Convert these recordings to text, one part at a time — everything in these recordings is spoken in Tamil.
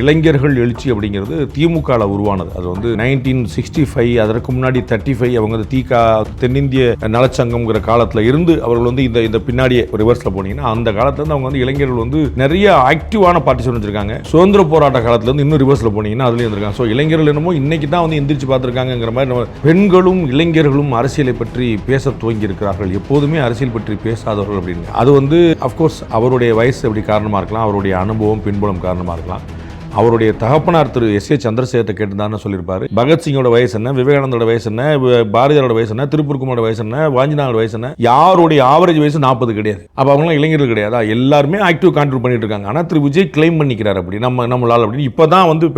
இளைஞர்கள் எழுச்சி அப்படிங்கிறது திமுகவில் உருவானது. அது வந்து 1965, அதற்கு முன்னாடி 35 அவங்க தீகா தென்னிந்திய நலச்சங்கம்ங்கிற காலத்தில் இருந்து அவர்கள் வந்து இந்த பின்னாடியே ரிவர்ஸில் போனீங்கன்னா அந்த காலத்துல இருந்து அவங்க வந்து இளைஞர்கள் வந்து நிறைய ஆக்டிவான பார்ட்டிசிபேட் வச்சிருக்காங்க. சுதந்திர போராட்ட காலத்துல இருந்து இன்னும் ரிவர்ஸில் போனீங்கன்னா அதுலேயும் இருந்திருக்காங்க. ஸோ இளைஞர்கள் என்னமோ இன்னைக்கு தான் வந்து எந்திரிச்சு பார்த்துருக்காங்கிற மாதிரி பெண்களும் இளைஞர்களும் அரசியலை பற்றி பேச துவங்கி இருக்கிறார்கள். எப்போதுமே அரசியல் பற்றி பேசாதவர்கள் அப்படின்னு. அது வந்து அஃப்கோர்ஸ் அவருடைய வயசு அப்படி காரணமாக இருக்கலாம், அவருடைய அனுபவம் பின்புலம் காரணமாக இருக்கலாம். அவருடைய தகப்பனார் திரு எஸ்.ஏ. சந்திரசேகரத்தை கேட்டுதான்னு சொல்லியிருப்பாரு. பகத்சிங்கோட வயசு என்ன, விவேகானந்தோட வயசு என்ன, பாரதியாரோட வயசு என்ன, திருப்பூர்குமாரோட வயசு என்ன, வாஞ்சிநாதோட வயசு என்ன, யாருடைய ஆவரேஜ் வயசு 40 கிடையாது. அப்போ அவங்களாம் இளைஞர்கள் கிடையாதா? எல்லாருமே ஆக்டிவ் கான்ட்ரிபியூட் பண்ணிட்டு இருக்காங்க. ஆனால் திரு விஜய் கிளைம் பண்ணிக்கிறார் அப்படி நம்மளால் அப்படின்னு. இப்போதான் வந்து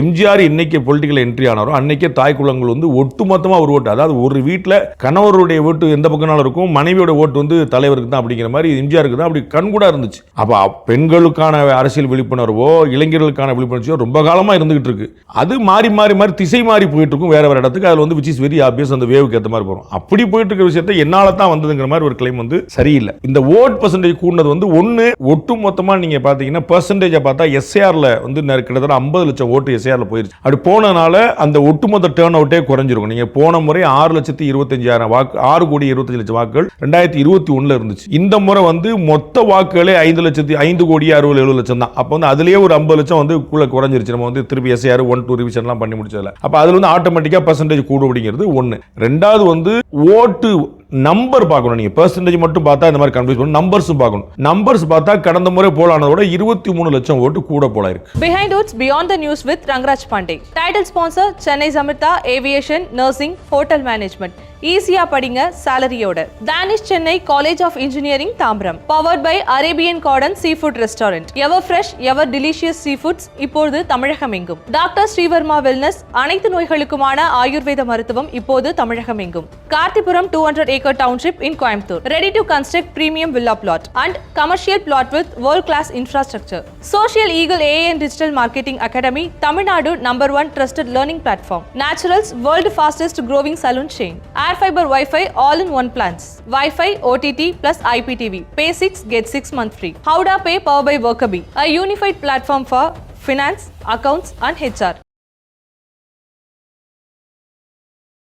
எம்ஜிஆர் இன்னைக்கு பொலிட்டிக்கல் என்ட்ரி ஆனாரோ அன்னைக்கே தாய் குளங்கள் வந்து ஒட்டுமொத்தமாக ஒரு ஓட்டு, அதாவது ஒரு வீட்டில் கணவருடைய ஓட்டு எந்த பக்கம்னாலும் இருக்கும், மனைவியோட ஓட்டு வந்து தலைவருக்கு தான் அப்படிங்கிற மாதிரி எம்ஜிஆருக்கு தான் அப்படி கண்கூடா இருந்துச்சு. அப்போ பெண்களுக்கான அரசியல் விழிப்புணர்வோ இளைஞர்களுக்கான ரொம்ப காலமா இருந்துகிட்டு இருக்கு. அது மாறி மாறி மாறி திசை மாறி போயிட்டு இருக்கும் வேற வேற இடத்துக்கு. அதுல வந்து which is very obvious, அந்த வேவுக்கு ஏற்ற மாதிரி போறோம். அப்படி போயிட்டு இருக்கிற விஷயத்தை என்னால தான் வந்ததுங்கிற மாதிரி ஒரு கிளைம் வந்து சரியில்லை. இந்த ஓட் பர்சன்டேஜ் கூடுனது வந்து ஒன்னு ஒட்டு மொத்தமா நீங்க பாத்தீங்கன்னா பர்சன்டேஜ் பார்த்தா எஸ்ஏஆர்ல வந்து கிட்டத்தட்ட 50 லட்சம் ஓட்டு எஸ்ஏஆர்ல போயிருச்சு. அப்படி போனனால அந்த ஒட்டுமொத்த டேர்ன் அவுட்டே குறைஞ்சிருக்கும். நீங்க போன முறை 6,25,000 வாக்கு, 6,25,00,000 வாக்குகள் 2021 இருந்துச்சு. இந்த முறை வந்து மொத்த வாக்குகளே 5,05,60,70 தான். அப்ப வந்து அதுலயே ஒரு 50 லட்சம் வந்து குறைஞ்சிருச்சு. நம்ம வந்து திருப்பி எஸ்ஐஆர் 1-2 ரிவிஷன்லாம் பண்ணி முடிச்சதுல. அப்ப அதுல வந்து ஆட்டோமேட்டிக்கா பர்சன்டேஜ் கூடும் அப்படிங்கிறது ஒன்னு. ரெண்டாவது வந்து ஓட்டு நம்பர் பார்க்கணும். நீங்க பெர்சன்டேஜ் மட்டும் பார்த்தா இந்த மாதிரி கன்ஃபியூஸ் பண்ணணும். நம்பர்ஸும் பார்க்கணும். நம்பர்ஸ் பார்த்தா கடந்த முறை போலானதோட 23 லட்சம் ஓட்டு கூட போல இருக்கு. Behind Roots Beyond the News with Rangaraj Pandey. Title sponsor Chennai Zamrita Aviation Nursing Hotel Management. ஈஸியா படிங்க சாலரியோட. Danish Chennai college of engineering Tambaram. Powered by Arabian garden sea food restaurant. Ever fresh ever delicious sea foods இப்போது தமிழகம் எங்கும். டாக்டர் ஸ்ரீவர்மா வெல்னஸ், அனைத்து நோய்களுக்குமான ஆயுர்வேத மருத்துவம் இப்போது தமிழகம் எங்கும். கார்த்திபுரம் 200 acre township in Coimbatore. Ready to construct premium villa plot and commercial plot with world class infrastructure. Social Eagle AI and Digital Marketing Academy, Tamil Nadu #1 trusted learning platform. Naturals, world fastest growing salon chain. Air Fiber Wi-Fi all in one plans. Wi-Fi, OTT plus IPTV. Pay 6, get 6 month free. Howda Pay powered by Workaby. A unified platform for finance, accounts and HR.